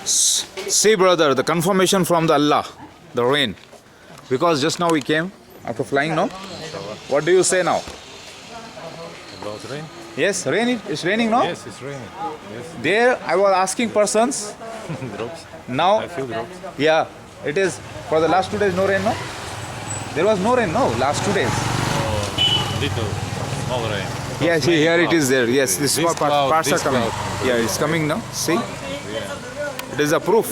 See, brother, the confirmation from the Allah, the rain. Because just now we came after flying, no? What do you say now? About rain? Yes, rain. It's raining, no? Yes, it's raining. Yes, There, I was asking persons. drops. Now, I feel drops. yeah, it is. For the last 2 days, no rain, no? There was no rain, no? Last 2 days. Little, small rain. Yeah, see, here it is there. Yes, this This cloud, parts are this coming. cloud. Yeah, it's coming now. See? It is a proof.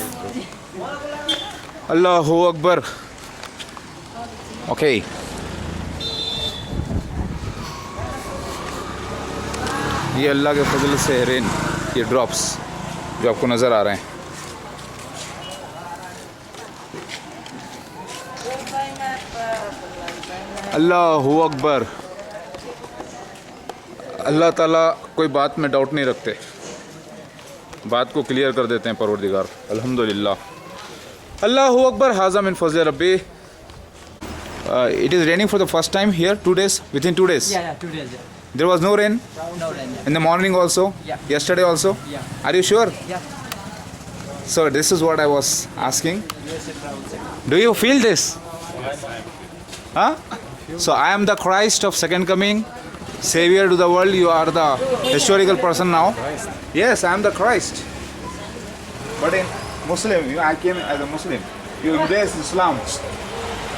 Allahu Akbar. Okay. ये अल्लाह के फजल से rain ये drops जो आपको नज़र आ रहे हैं. अल्लाहु अकबर. अल्लाह ताला कोई बात में डाउट नहीं रखते, बात को क्लियर कर देते हैं परवरदिगार. अल्हम्दुलिल्लाह. अल्लाहु अकबर. हाज़ा मिन फज़ल रब्बी. It is raining for the first time here. 2 days, within 2 days. Yeah, 2 days. There was no rain No rain. in the morning also. Yeah. Yesterday also. Yeah. Are you sure? Yeah. So this is what I was asking. Yes, Do you feel this? Huh? So I am the Christ of second coming, Savior to the world. You are the historical person now. Yes, I am the Christ. But in Muslim, I came as a Muslim. You embrace Islam.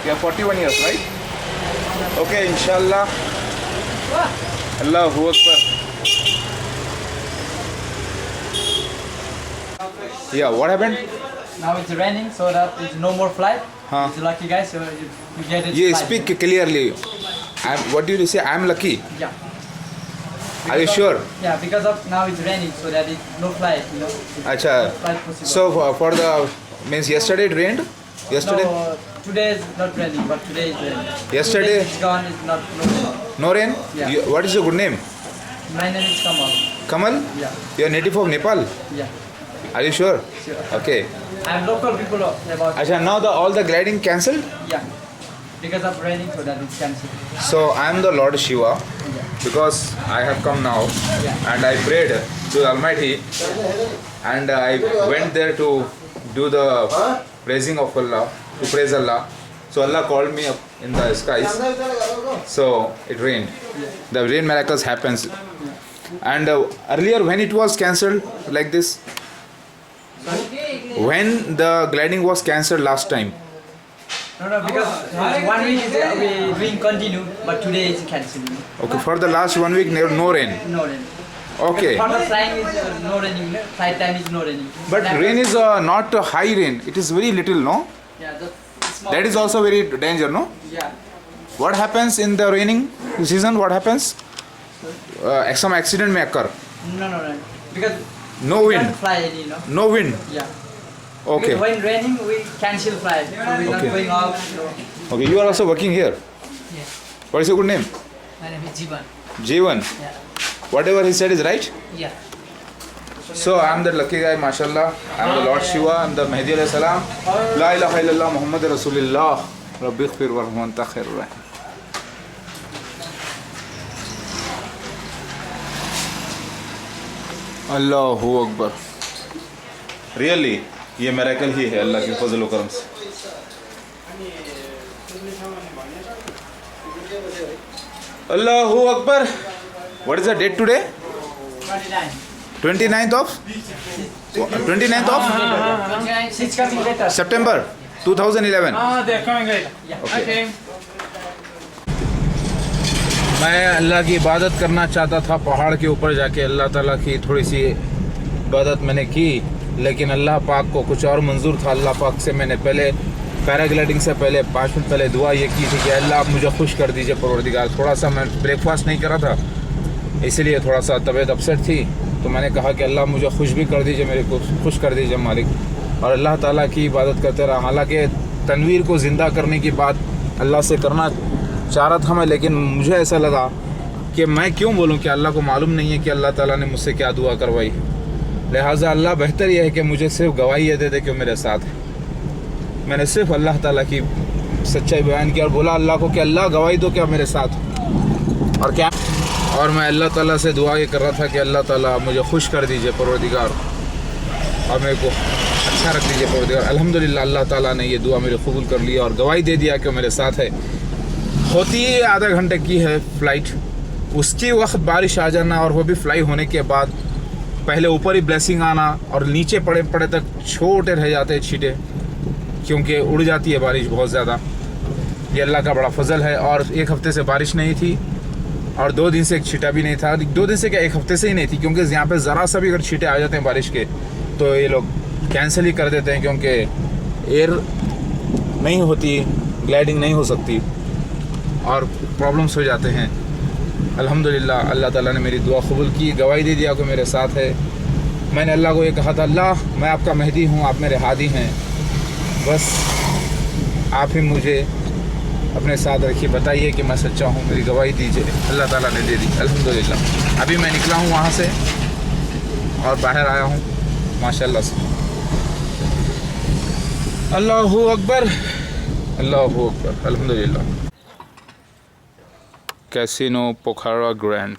You have 41 years, right? Okay, inshallah. Allahu Akbar. Yeah, what happened? Now it's raining, so that it's no more flight. Huh. It's lucky, guys. So you get it. You flight. speak clearly. What did you say? I am lucky. Yeah. Are you Because sure? of- Yeah, because of now it's raining, so that it's no flight. You know. It's Acha. no flight possible. So for the means yesterday it rained. Yesterday No, today is not raining, but today is raining. Yesterday- 2 days it's gone. It's not. No. no rain. Yeah. What is your good name? My name is Kamal. Kamal. Yeah. You are native of Nepal. Yeah. Are you sure? Sure. Okay. I'm local people about. Acha. Now all the gliding cancelled. Yeah. Because of raining, so that it's cancelled. So I am the Lord Shiva Yeah. because I have come now Yeah. and I prayed to the Almighty and I went there to do the praising of Allah, to praise Allah. So Allah called me up in the skies. So it rained. The rain miracles happens. And earlier when it was cancelled like this, when the gliding was cancelled last time, No, because 1 week is we doing continue, but today is cancelled. okay, for the last 1 week no rain. No rain. Okay. For the flying is no raining. Flight time is no raining. But rain is not a high rain. It is very little, no? Yeah, that's small. That is also very danger, no? Yeah. What happens in the raining season? What happens? Some accident may occur. No. Because No we wind. can't fly any, no? No wind. Yeah. Okay. Because when raining, we cancel flight. So we're not Okay. going off. So. Okay. You are also working here. Yes. What is your good name? My name is Jivan. Jeevan. Yeah. Whatever he said is right. Yeah. So I am the lucky guy, mashallah. I am the Lord Shiva. I am the Mahdi alayhi salam. La ilaha illallah Muhammad Rasulullah. Rabbi khfir warham anta khairur rahim. Allahu Akbar. Really, ये miracle ही है अल्लाह के फजल व करम से. Allahu Akbar. What is the date today? 29. 29th of 29th of 6 coming later. September 2011. They're coming later. Yeah. Okay. मैं अल्लाह की इबादत करना चाहता था पहाड़ के ऊपर जाके. अल्लाह ताला की थोड़ी सी इबादत मैंने की, लेकिन अल्लाह पाक को कुछ और मंजूर था. अल्लाह पाक से मैंने पहले पैराग्लाइडिंग से पहले 5 मिनट पहले दुआ ये की थी कि अल्लाह आप मुझे खुश कर दीजिए परवरदिगार. थोड़ा सा मैं ब्रेकफास्ट नहीं करा था, इसीलिए थोड़ा सा तबीयत अपसेट थी. तो मैंने कहा कि अल्लाह मुझे खुश भी कर दीजिए, मेरे को खुश कर दीजिए मालिक. और अल्लाह ताला की इबादत करते रहा. हालांकि तनवीर को ज़िंदा करने की बात अल्लाह से करना चाह रहा था मैं, लेकिन मुझे ऐसा लगा कि मैं क्यों बोलूं कि अल्लाह को मालूम नहीं है कि अल्लाह ताला ने मुझसे क्या दुआ करवाई. लिहाजा अल्लाह बेहतर यह है कि मुझे सिर्फ गवाही ये दे दे कि वो मेरे साथ है. मैंने सिर्फ अल्लाह ताला की सच्चाई बयान की और बोला अल्लाह को कि अल्लाह गवाही दो क्या मेरे साथ. और क्या, और मैं अल्लाह ताला से दुआ ये कर रहा था कि अल्लाह ताला मुझे खुश कर दीजिए परवरदिगार, और मेरे को अच्छा रख लीजिए परवरदिगार। अल्हम्दुलिल्लाह अल्लाह ताला ने ये दुआ मेरी कबूल कर ली और गवाही दे दिया कि वो मेरे साथ है। होती आधा घंटे की है फ़्लाइट, उसकी वक्त बारिश आ जाना और वो भी फ्लाई होने के बाद पहले ऊपर ही ब्लेसिंग आना और नीचे पड़े पड़े तक छोटे रह जाते हैं छींटे, क्योंकि उड़ जाती है बारिश बहुत ज़्यादा। ये अल्लाह का बड़ा फजल है। और एक हफ़्ते से बारिश नहीं थी और 2 दिन से एक छींटा भी नहीं था। 2 दिन से क्या, एक हफ़्ते से ही नहीं थी, क्योंकि यहाँ पे ज़रा सा भी अगर छींटे आ जाते हैं बारिश के तो ये लोग कैंसिल ही कर देते हैं, क्योंकि एयर नहीं होती, ग्लाइडिंग नहीं हो सकती और प्रॉब्लम्स हो जाते हैं। अल्हम्दुलिल्लाह अल्लाह ताला ने मेरी दुआ कबूल की, गवाही दे दिया कि मेरे साथ है। मैंने अल्लाह को ये कहा था, अल्लाह मैं आपका मेहदी हूँ, आप मेरे हादी हैं, बस आप ही मुझे अपने साथ रखिए, बताइए कि मैं सच्चा हूँ, मेरी गवाही दीजिए। अल्लाह ताला ने दे दी अल्हम्दुलिल्लाह। अभी मैं निकला हूँ वहाँ से और बाहर आया हूँ माशाल्लाह से। अल्लाहू अकबर, अल्लाहू अकबर, अल्हम्दुलिल्लाह। कैसीनो पोखरा ग्रैंड,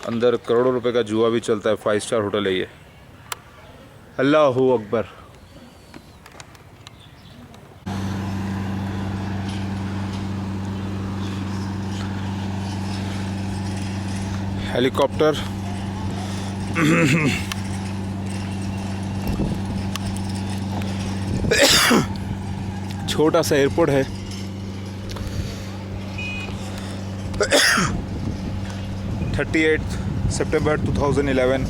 अंदर करोड़ों रुपए का जुआ भी चलता है, 5 स्टार होटल है ये। अल्लाहू अकबर। हेलीकॉप्टर छोटा सा एयरपोर्ट है। 38 सितंबर 2011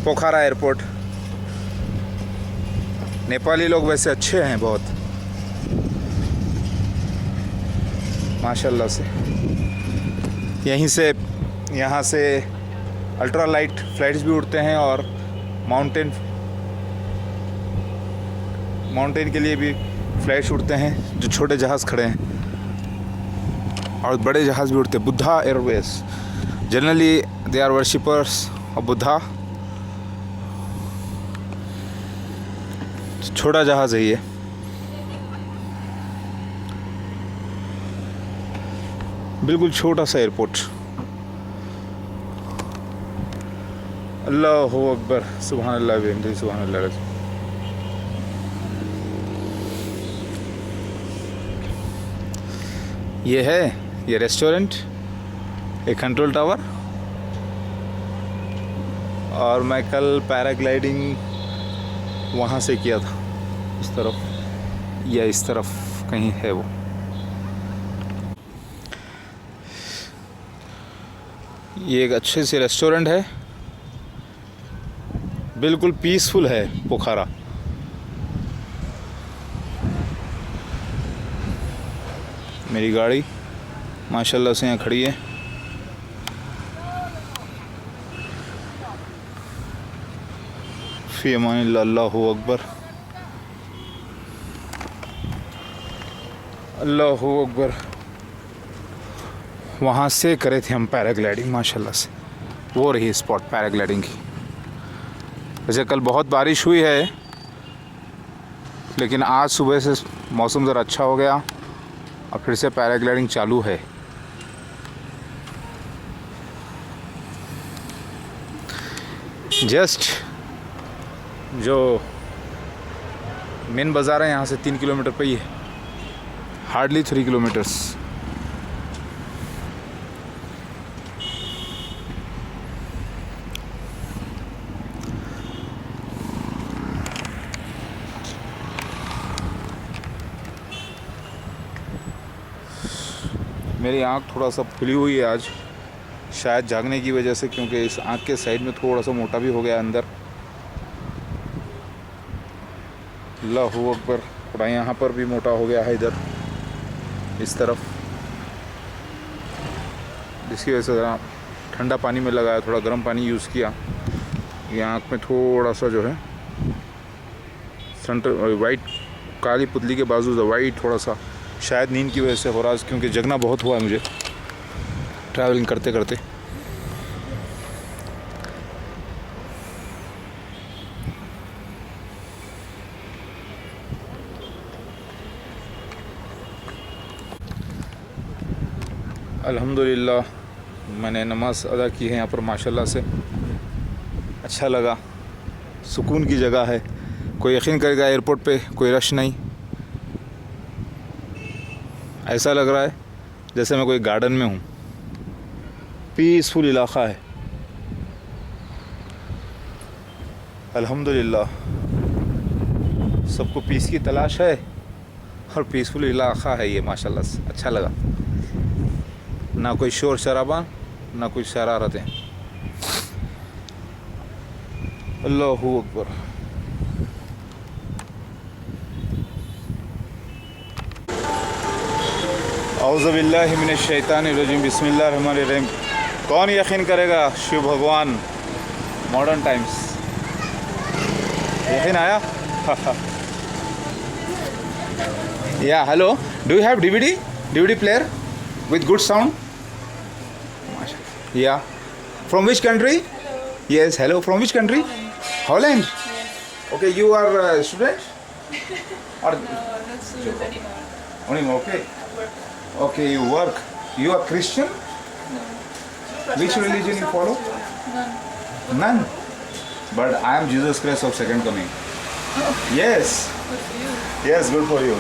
पोखरा एयरपोर्ट। नेपाली लोग वैसे अच्छे हैं बहुत माशाल्लाह से। यहाँ से अल्ट्रा लाइट फ्लाइट्स भी उड़ते हैं और माउंटेन के लिए भी फ्लाइट्स उड़ते हैं, जो छोटे जहाज़ खड़े हैं, और बड़े जहाज़ भी उड़ते हैं। Buddha airways, generally they are worshippers of Buddha. छोटा जहाज़ है ये। बिल्कुल छोटा सा एयरपोर्ट। अल्लाहु अकबर, सुभान अल्लाह बिहम्दिही, सुभान अल्लाह। ये है ये रेस्टोरेंट, एक कंट्रोल टावर। और मैं कल पैराग्लाइडिंग वहाँ से किया था, इस तरफ या इस तरफ कहीं है वो। ये एक अच्छे से रेस्टोरेंट है, बिल्कुल पीसफुल है पोखरा। मेरी गाड़ी माशाल्लाह से यहाँ खड़ी है। फी अमानिल्लाह, अल्लाहु अकबर, अल्लाहु अकबर। वहाँ से करे थे हम पैराग्लाइडिंग माशाल्लाह से, वो रही स्पॉट पैराग्लाइडिंग की। वैसे कल बहुत बारिश हुई है, लेकिन आज सुबह से मौसम ज़रा अच्छा हो गया और फिर से पैराग्लाइडिंग चालू है। जस्ट जो मेन बाज़ार है यहाँ से 3 किलोमीटर पे ही है, हार्डली 3 किलोमीटर्स। मेरी आँख थोड़ा सा फुली हुई है आज, शायद जागने की वजह से, क्योंकि इस आँख के साइड में थोड़ा सा मोटा भी हो गया अंदर। अल्लाहु अकबर। थोड़ा यहाँ पर भी मोटा हो गया है इधर इस तरफ, जिसकी वजह से ज़रा ठंडा पानी में लगाया, थोड़ा गर्म पानी यूज़ किया। ये आँख में थोड़ा सा जो है सेंटर वाइट, काली पुतली के बाजू वाइट, थोड़ा सा शायद नींद की वजह से हो रहा है, क्योंकि जगना बहुत हुआ है मुझे ट्रैवलिंग करते करते। अल्हम्दुलिल्लाह मैंने नमाज़ अदा की है यहाँ पर माशाल्लाह से। अच्छा लगा, सुकून की जगह है। कोई यकीन करेगा एयरपोर्ट पे कोई रश नहीं, ऐसा लग रहा है जैसे मैं कोई गार्डन में हूँ। पीसफुल इलाका है अल्हम्दुलिल्लाह। सबको पीस की तलाश है और पीसफुल इलाका है ये माशाल्लाह से। अच्छा लगा, ना कोई शोर शराबा ना कोई शरारतें। अल्लाहू अकबर। औज़ु बिल्लाहि मिनश शैतानिर रजीम, बिस्मिल्लाहिर रहमानिर रहीम। कौन यकीन करेगा शिव भगवान मॉडर्न टाइम्स। यकीन आया? या hello, do you have DVD player with good sound? Yeah. From which country? Yes, hello, from which country? Holland. Okay, you are a student? Or Not student anymore. only okay. Okay, you work. You are Christian? Which religion you follow? None. None. But I am Jesus Christ of second coming. Yes. Good for you. Yes, good for you.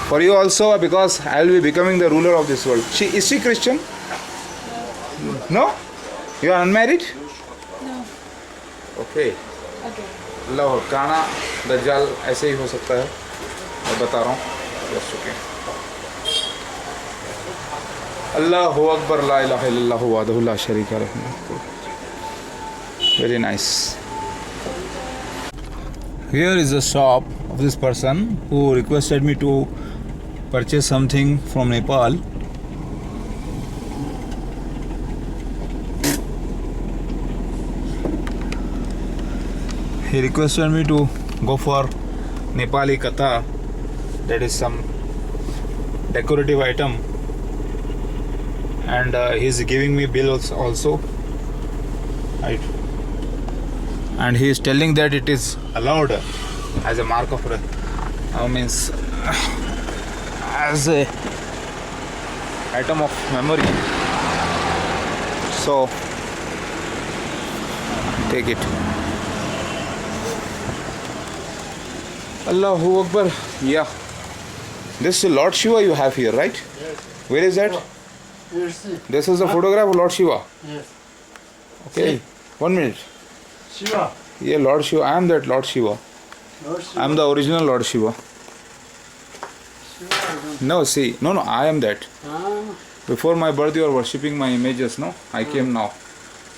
For you also, because I will be becoming the ruler of this world. Is she Christian? No? You are unmarried? No. Okay. Okay. लो काना दज्जाल ऐसे ही हो सकता है, मैं बता रहा हूँ। बस चुके। अल्लाहु अकबर, ला इलाहा इल्लल्लाह वहदहु ला शरीका लहु। Very nice. Here is the shop of this person who requested me to purchase something from Nepal. He requested me to go for Nepali katha, that is some decorative item, and he is giving me bills also, right? And he is telling that it is allowed as a mark of means as a item of memory, so take it. Allahu Akbar. Yeah. This is Lord Shiva you have here, right? Yes. Where is that? You see. This is the photograph of Lord Shiva. Yes. Okay. 1 minute. Shiva. Yeah, Lord Shiva. I am that Lord Shiva. Lord Shiva. I am the original Lord Shiva. Shiva, I don't. No, see. No, I am that. Ah, Before my birth, you are worshipping my images, no? I came now.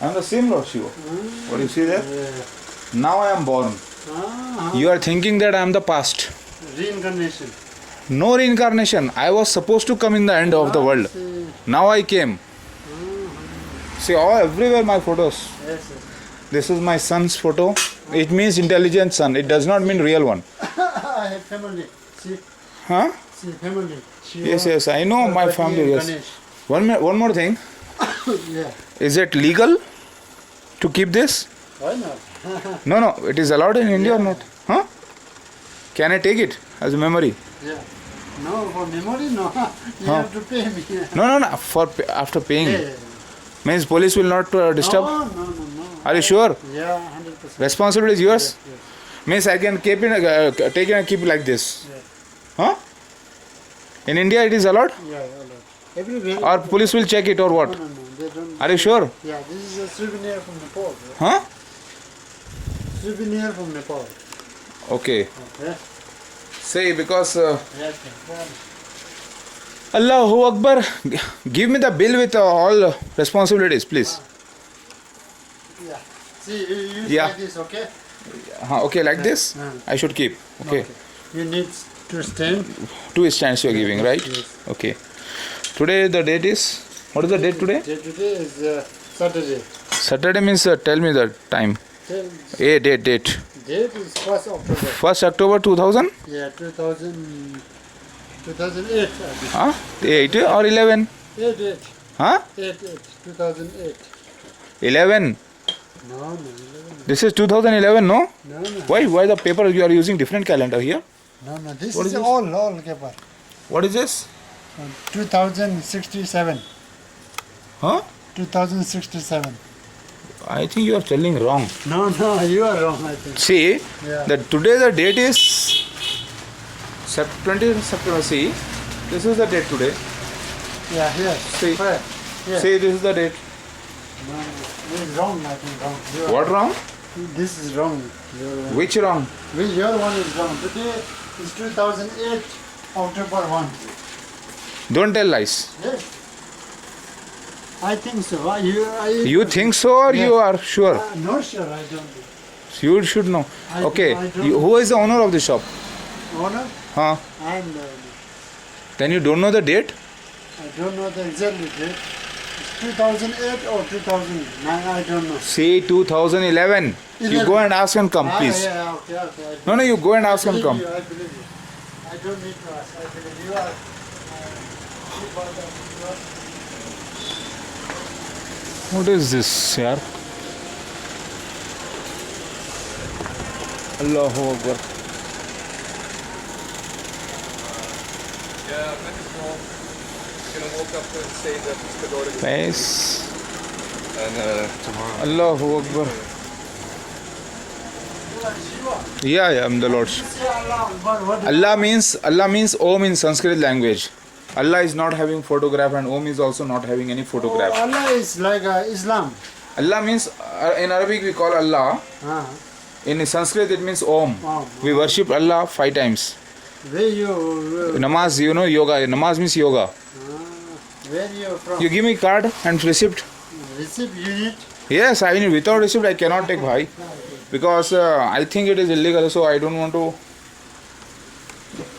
I am the same Lord Shiva. What do you see there? yeah. Now I am born. Ah, You are thinking that I am the past. reincarnation. No reincarnation. I was supposed to come in the end of the world. See. Now I came. See, all everywhere my photos. Yes, yes. This is my son's photo. It means intelligent son. It does not mean real one. I have family. See, Huh? see, family. Shiva, Yes, yes. I know my Parvati, family. Yes. Ganesh. One more thing. Yeah. Is it legal to keep this? Why not? No. It is allowed in India or not? Huh? Can I take it as a memory? Yeah. No, for memory, no. You Huh. have to pay me. No. For after paying, Yeah. means police will not disturb. No. Are you sure? Yeah, 100%. Responsibility is yours. Yes. Means I can keep it, take it and keep it like this. Yeah. Huh? In India it is allowed, Yeah, all right. Everywhere. or police will check it or what? No, they don't. Are you sure? Yeah, this is a souvenir from Nepal. Yeah. Huh? Souvenir from Nepal. Okay. Okay. Say because Yes, yes. Allahu Akbar. Give me the bill with all responsibilities, please. Yeah. See, you use Yeah. like this, okay? Okay, like this. I should keep. Okay. You need to stand. 2 stands you are giving, right? Yes. Okay. Today the date is. What is the date today? Today is Saturday. Saturday means tell me the time. Tell- Date. Date is 1st October. 1st October 2000. Yeah, 2008. I think. Huh? 8 or 11? 8. Huh? 2008. 11. No, 11. This is 2011, no? No. Why the paper you are using different calendar here? No. This What is is this? all paper. What is this? 2067. Huh? 2067. I think you are telling wrong. No, you are wrong, I think. See, Yeah. that today the date is 20th September. See, this is the date today. Yeah, here. See. Where? Here. See, this is the date. No, this is wrong, I think, wrong. You are- What wrong? This is wrong. Your one. Which wrong? Your one is wrong. Today is 2008, October 1. Don't tell lies. Yes. I think so. You think so or you Yes. are sure? Not sure, I don't know. You should know. I- Okay. I don't- Who is the owner of the shop? Owner? Huh? And Then you don't know the date? I don't know the exact date. It's 2008 or 2009, I don't know. Say 2011. You go and ask and come, please. Yeah, okay. No, no, you go and ask and come. I believe you. I don't need to ask. I believe you are. You bought that. What is this, yaar? Allahu Akbar. Nice. Allahu Akbar. Yeah, I'm the Lord. Say Allah, what Allah means Om in Sanskrit language. Allah is not having photograph and Om is also not having any photograph. Allah is like Islam. Allah means in Arabic we call Allah. In Sanskrit it means Om. Om. We worship Allah 5 times. Where you Namaz, you know, yoga. Namaz means yoga. where you from? You give me card and receipt. Receipt unit. Yes, I mean without receipt I cannot take bhai. Because I think it is illegal, so I don't want to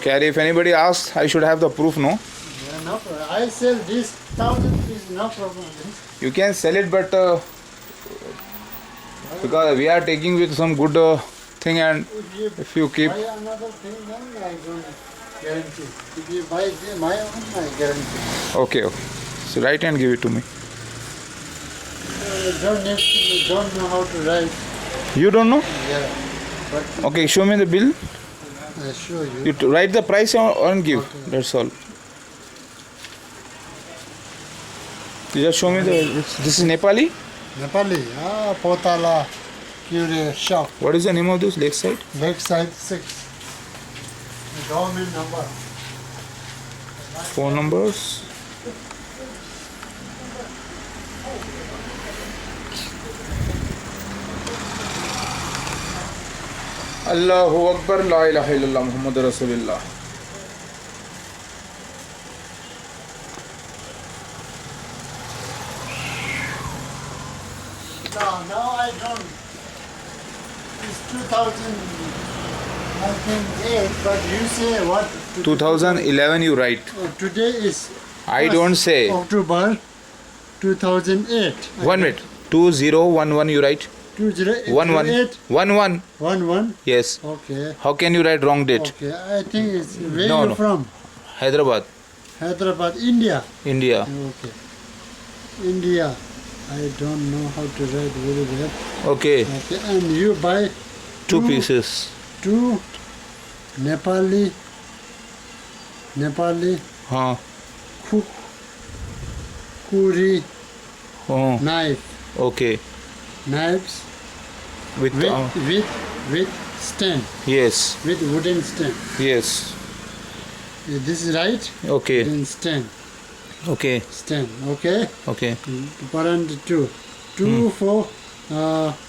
carry. If anybody asks, I should have the proof, no? Yeah, no problem. I sell this 1,000 is no problem. You can sell it, but because we are taking with some good thing, and if you keep. Buy another thing, then I don't guarantee. If you buy my own, I guarantee. Okay, okay. So write and give it to me. Don't know how to write. You don't know? Yeah, but Okay, show me the bill. I show you. You write the price and give. That's all. You just show me the. This is Nepali. Nepali, Potala, Curie shop, What is the name of this lakeside? Lakeside 6. The government number. Phone numbers. Allahu Akbar, La ilaha illallah, Muhammad Rasulullah. Now I don't. It's 2008, but you say what? 2011 you write. Today is I don't say. October 2008. 1 minute. 2011 you write. 2008. 11. 11. 11. Yes. Okay. How can you write wrong date? Okay. I think it's where No, you no. from? Hyderabad, Hyderabad, India. India. Okay. India. I don't know how to write very well. Okay. Okay. And you buy Two pieces. two Nepali Huh. Kuri Oh. knife. Okay. Knives With. with stand, Yes. with wooden stand. Yes. This is right. Okay. Then stand, Okay. stand. Okay. Okay. Parand two for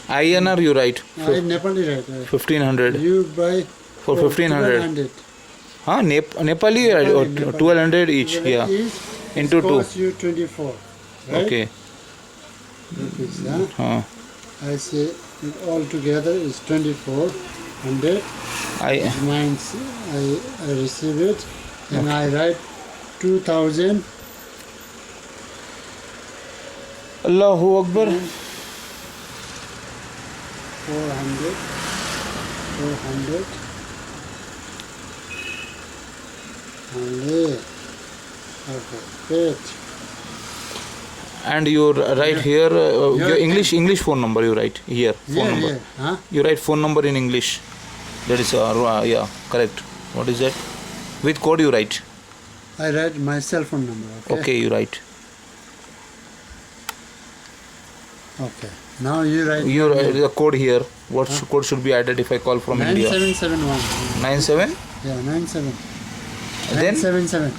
INR you write. I Nepali right. 1500. You buy For 1500. 1200. Huh? Nepali or Nepali. 1200 each. Yeah. Each Into two. cost you 24. Right? Okay. Rupees, huh? Huh. I say it all together is 2400. I. Mine, I receive it and I write 2000. Allahu Akbar. 400. Only. Okay. Great. And you write here your English phone number you write here. Phone number. Yeah. Huh? You write phone number in English. That is yeah, correct. What is that? With code you write. I write my cell phone number. Okay. Okay, you write. Okay. Now you write You the code here. What code should be added if I call from India? 9771. 97. Yeah, 97. Then 977.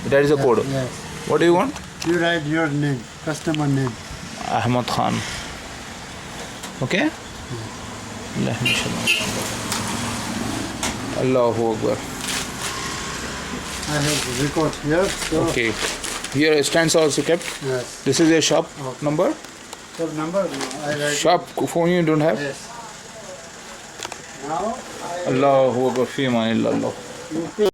that is the code. Yes. What do you want? You write your name, customer name. Ahmad Khan. Okay. Allahu Akbar. I have record here. So, Okay. Here stands also kept. yes. This is your shop Okay. number. So number, I write. Shop phone you don't have. Yes. Now, Allahu Akbar. Fi man illallah. you pay.